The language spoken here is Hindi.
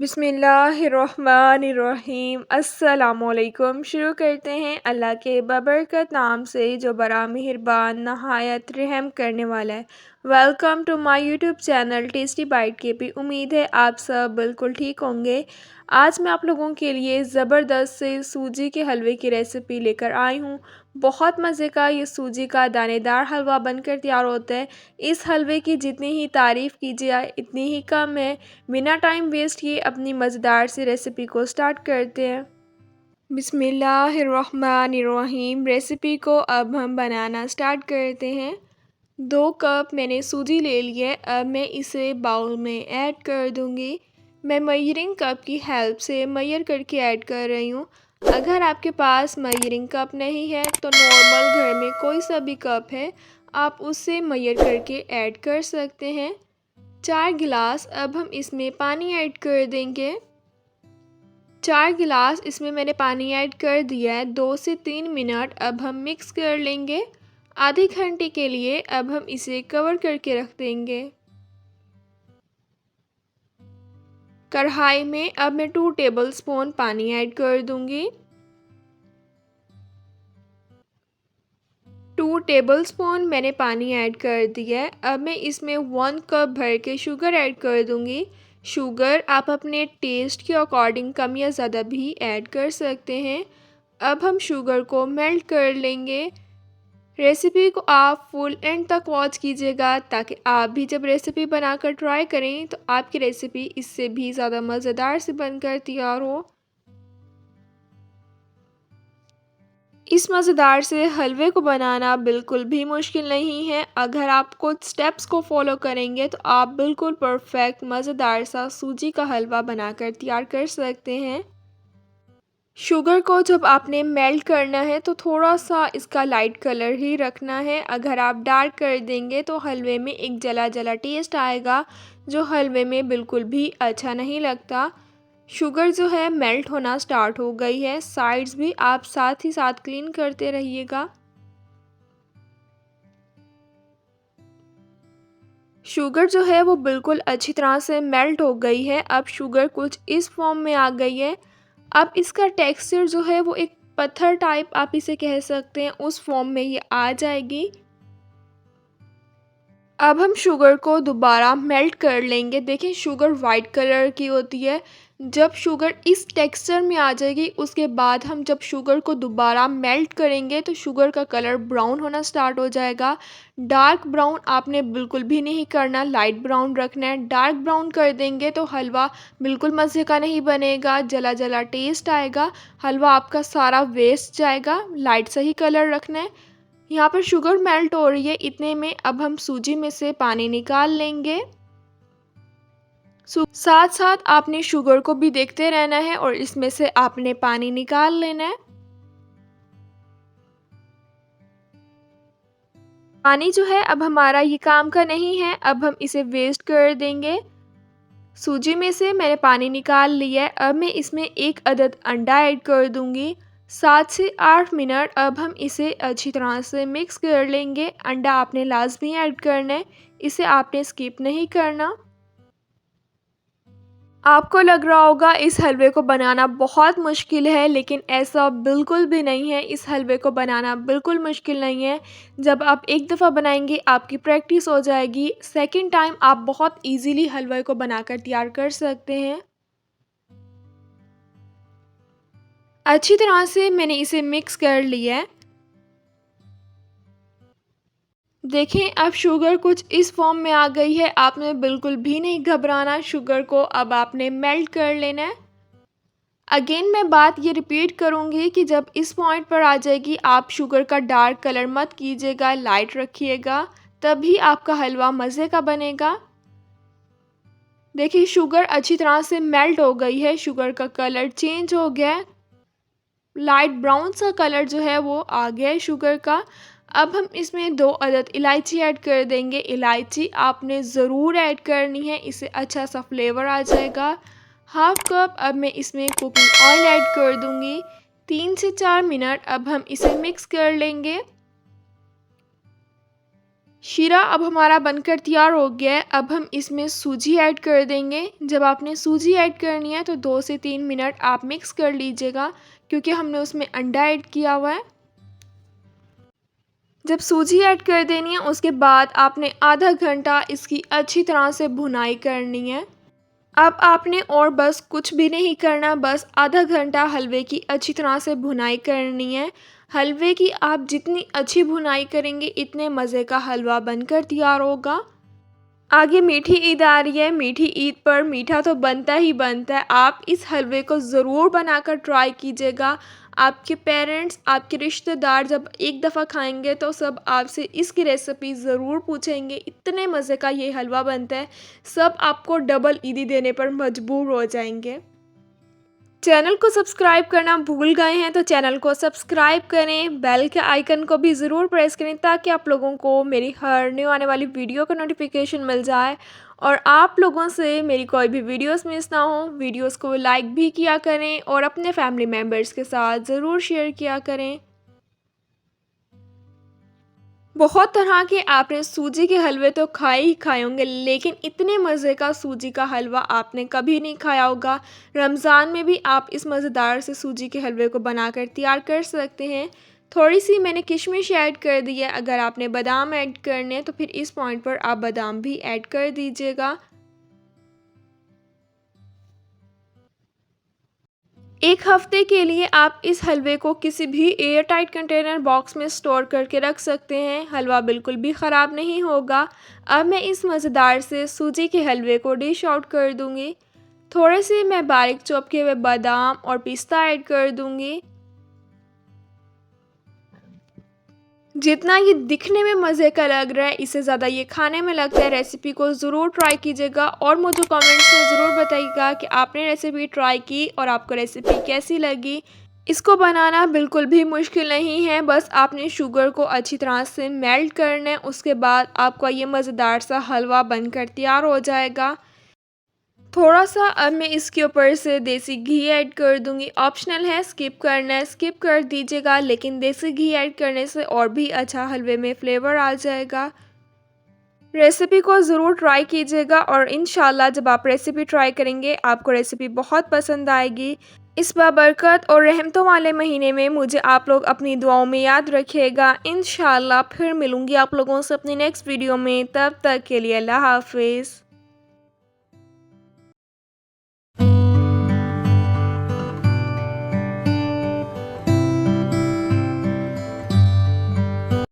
बिस्मिल्लाहिर्रहमानिर्रहीम अस्सलामुअलैकुम। शुरू करते हैं अल्लाह के बबरकत नाम से जो बड़ा मेहरबान नहायत रहम करने वाला है। Welcome to my YouTube channel tasty bite के भी। उम्मीद है आप सब बिल्कुल ठीक होंगे। आज मैं आप लोगों के लिए ज़बरदस्त से सूजी के हलवे की रेसिपी लेकर आई हूँ। बहुत मज़े का ये सूजी का दानेदार हलवा बनकर तैयार होता है। इस हलवे की जितनी ही तारीफ़ की जाए इतनी ही कम है। बिना टाइम वेस्ट किए अपनी मज़ेदार सी रेसिपी को स्टार्ट करते हैं। बिस्मिल्लाहिर्रहमानिर्रहीम। रेसिपी को अब हम बनाना स्टार्ट करते हैं। 2 कप मैंने सूजी ले ली है। अब मैं इसे बाउल में ऐड कर दूंगी। मैं मेजरिंग कप की हेल्प से मेजर करके ऐड कर रही हूँ। अगर आपके पास मेजरिंग कप नहीं है तो नॉर्मल घर में कोई सा भी कप है आप उससे मेजर करके ऐड कर सकते हैं। 4 गिलास अब हम इसमें पानी ऐड कर देंगे। 4 गिलास इसमें मैंने पानी ऐड कर दिया है। 2 से 3 मिनट अब हम मिक्स कर लेंगे। आधे घंटे के लिए अब हम इसे कवर करके रख देंगे। कढ़ाई में अब मैं 2 टेबलस्पून पानी ऐड कर दूंगी। 2 टेबलस्पून मैंने पानी ऐड कर दिया है। अब मैं इसमें 1 कप भर के शुगर ऐड कर दूंगी। शुगर आप अपने टेस्ट के अकॉर्डिंग कम या ज़्यादा भी ऐड कर सकते हैं। अब हम शुगर को मेल्ट कर लेंगे। रेसिपी को आप फुल एंड तक वॉच कीजिएगा ताकि आप भी जब रेसिपी बनाकर ट्राई करें तो आपकी रेसिपी इससे भी ज़्यादा मज़ेदार से बनकर तैयार हो। इस मज़ेदार से हलवे को बनाना बिल्कुल भी मुश्किल नहीं है। अगर आप कुछ स्टेप्स को फॉलो करेंगे तो आप बिल्कुल परफेक्ट मज़ेदार सा सूजी का हलवा बनाकर तैयार कर सकते हैं। शुगर को जब आपने मेल्ट करना है तो थोड़ा सा इसका लाइट कलर ही रखना है। अगर आप डार्क कर देंगे तो हलवे में एक जला जला टेस्ट आएगा जो हलवे में बिल्कुल भी अच्छा नहीं लगता। शुगर जो है मेल्ट होना स्टार्ट हो गई है। साइड्स भी आप साथ ही साथ क्लीन करते रहिएगा। शुगर जो है वो बिल्कुल अच्छी तरह से मेल्ट हो गई है। अब शुगर कुछ इस फॉर्म में आ गई है। अब इसका टेक्सचर जो है वो एक पत्थर टाइप आप इसे कह सकते हैं उस फॉर्म में ये आ जाएगी। अब हम शुगर को दोबारा मेल्ट कर लेंगे। देखिए शुगर वाइट कलर की होती है। जब शुगर इस टेक्सचर में आ जाएगी उसके बाद हम जब शुगर को दोबारा मेल्ट करेंगे तो शुगर का कलर ब्राउन होना स्टार्ट हो जाएगा। डार्क ब्राउन आपने बिल्कुल भी नहीं करना, लाइट ब्राउन रखना है। डार्क ब्राउन कर देंगे तो हलवा बिल्कुल मज़े का नहीं बनेगा, जला जला टेस्ट आएगा, हलवा आपका सारा वेस्ट जाएगा। लाइट सही कलर रखना है। यहाँ पर शुगर मेल्ट हो रही है इतने में अब हम सूजी में से पानी निकाल लेंगे। साथ साथ आपने शुगर को भी देखते रहना है और इसमें से आपने पानी निकाल लेना है। पानी जो है अब हमारा ये काम का नहीं है, अब हम इसे वेस्ट कर देंगे। सूजी में से मैंने पानी निकाल लिया है। अब मैं इसमें एक अदद अंडा ऐड कर दूंगी। 7 से 8 मिनट अब हम इसे अच्छी तरह से मिक्स कर लेंगे। अंडा आपने लाजमी ऐड करना है, इसे आपने स्किप नहीं करना। आपको लग रहा होगा इस हलवे को बनाना बहुत मुश्किल है, लेकिन ऐसा बिल्कुल भी नहीं है। इस हलवे को बनाना बिल्कुल मुश्किल नहीं है। जब आप एक दफ़ा बनाएंगे आपकी प्रैक्टिस हो जाएगी, सेकंड टाइम आप बहुत इजीली हलवे को बनाकर तैयार कर सकते हैं। अच्छी तरह से मैंने इसे मिक्स कर लिया है। देखें अब शुगर कुछ इस फॉर्म में आ गई है। आपने बिल्कुल भी नहीं घबराना, शुगर को अब आपने मेल्ट कर लेना है। अगेन मैं बात ये रिपीट करूँगी कि जब इस पॉइंट पर आ जाएगी आप शुगर का डार्क कलर मत कीजिएगा, लाइट रखिएगा, तभी आपका हलवा मज़े का बनेगा। देखिए शुगर अच्छी तरह से मेल्ट हो गई है, शुगर का कलर चेंज हो गया है, लाइट ब्राउन सा कलर जो है वो आ गया है शुगर का। अब हम इसमें 2 अदद इलायची ऐड कर देंगे। इलायची आपने ज़रूर ऐड करनी है, इससे अच्छा सा फ्लेवर आ जाएगा। हाफ कप अब मैं इसमें कुकिंग ऑयल ऐड कर दूंगी। 3 से 4 मिनट अब हम इसे मिक्स कर लेंगे। शीरा अब हमारा बनकर तैयार हो गया है। अब हम इसमें सूजी ऐड कर देंगे। जब आपने सूजी ऐड करनी है तो 2 से 3 मिनट आप मिक्स कर लीजिएगा, क्योंकि हमने उसमें अंडा ऐड किया हुआ है। जब सूजी ऐड कर देनी है उसके बाद आपने आधा घंटा इसकी अच्छी तरह से भुनाई करनी है। अब आपने और बस कुछ भी नहीं करना, बस आधा घंटा हलवे की अच्छी तरह से भुनाई करनी है। हलवे की आप जितनी अच्छी भुनाई करेंगे इतने मज़े का हलवा बनकर तैयार होगा। आगे मीठी ईद आ रही है। मीठी ईद पर मीठा तो बनता ही बनता है। आप इस हलवे को ज़रूर बनाकर ट्राई कीजिएगा। आपके पेरेंट्स, आपके रिश्तेदार जब एक दफ़ा खाएंगे तो सब आपसे इसकी रेसिपी ज़रूर पूछेंगे। इतने मज़े का ये हलवा बनता है, सब आपको डबल ईदी देने पर मजबूर हो जाएंगे। चैनल को सब्सक्राइब करना भूल गए हैं तो चैनल को सब्सक्राइब करें, बेल के आइकन को भी ज़रूर प्रेस करें ताकि आप लोगों को मेरी हर न्यू आने वाली वीडियो का नोटिफिकेशन मिल जाए और आप लोगों से मेरी कोई भी वीडियोस मिस ना हो। वीडियोस को लाइक भी किया करें और अपने फैमिली मेम्बर्स के साथ ज़रूर शेयर किया करें। बहुत तरह के आपने सूजी के हलवे तो खाए ही खाए होंगे, लेकिन इतने मज़े का सूजी का हलवा आपने कभी नहीं खाया होगा। रमज़ान में भी आप इस मज़ेदार से सूजी के हलवे को बनाकर तैयार कर सकते हैं। थोड़ी सी मैंने किशमिश ऐड कर दी है। अगर आपने बादाम ऐड करने हैं तो फिर इस पॉइंट पर आप बादाम भी ऐड कर दीजिएगा। एक हफ्ते के लिए आप इस हलवे को किसी भी एयर टाइट कंटेनर बॉक्स में स्टोर करके रख सकते हैं। हलवा बिल्कुल भी ख़राब नहीं होगा। अब मैं इस मज़ेदार से सूजी के हलवे को डिश आउट कर दूंगी। थोड़े से मैं बारीक चॉप किए हुए बादाम और पिस्ता ऐड कर दूंगी। जितना ये दिखने में मज़े का लग रहा है, इससे ज़्यादा ये खाने में लगता है। रेसिपी को ज़रूर ट्राई कीजिएगा और मुझे कमेंट्स में ज़रूर बताइएगा कि आपने रेसिपी ट्राई की और आपको रेसिपी कैसी लगी। इसको बनाना बिल्कुल भी मुश्किल नहीं है, बस आपने शुगर को अच्छी तरह से मेल्ट करना है। उसके बाद आपका ये मज़ेदार सा हलवा बनकर तैयार हो जाएगा। थोड़ा-सा अब मैं इसके ऊपर से देसी घी ऐड कर दूँगी। ऑप्शनल है, स्किप करना है स्किप कर दीजिएगा, लेकिन देसी घी ऐड करने से और भी अच्छा हलवे में फ्लेवर आ जाएगा। रेसिपी को ज़रूर ट्राई कीजिएगा और इंशाल्लाह जब आप रेसिपी ट्राई करेंगे आपको रेसिपी बहुत पसंद आएगी। इस बाबरकत और रहमतों वाले महीने में मुझे आप लोग अपनी दुआओं में याद रखिएगा। इंशाल्लाह फिर मिलूँगी आप लोगों से अपनी नेक्स्ट वीडियो में। तब तक के लिए अल्लाह हाफ़िज़।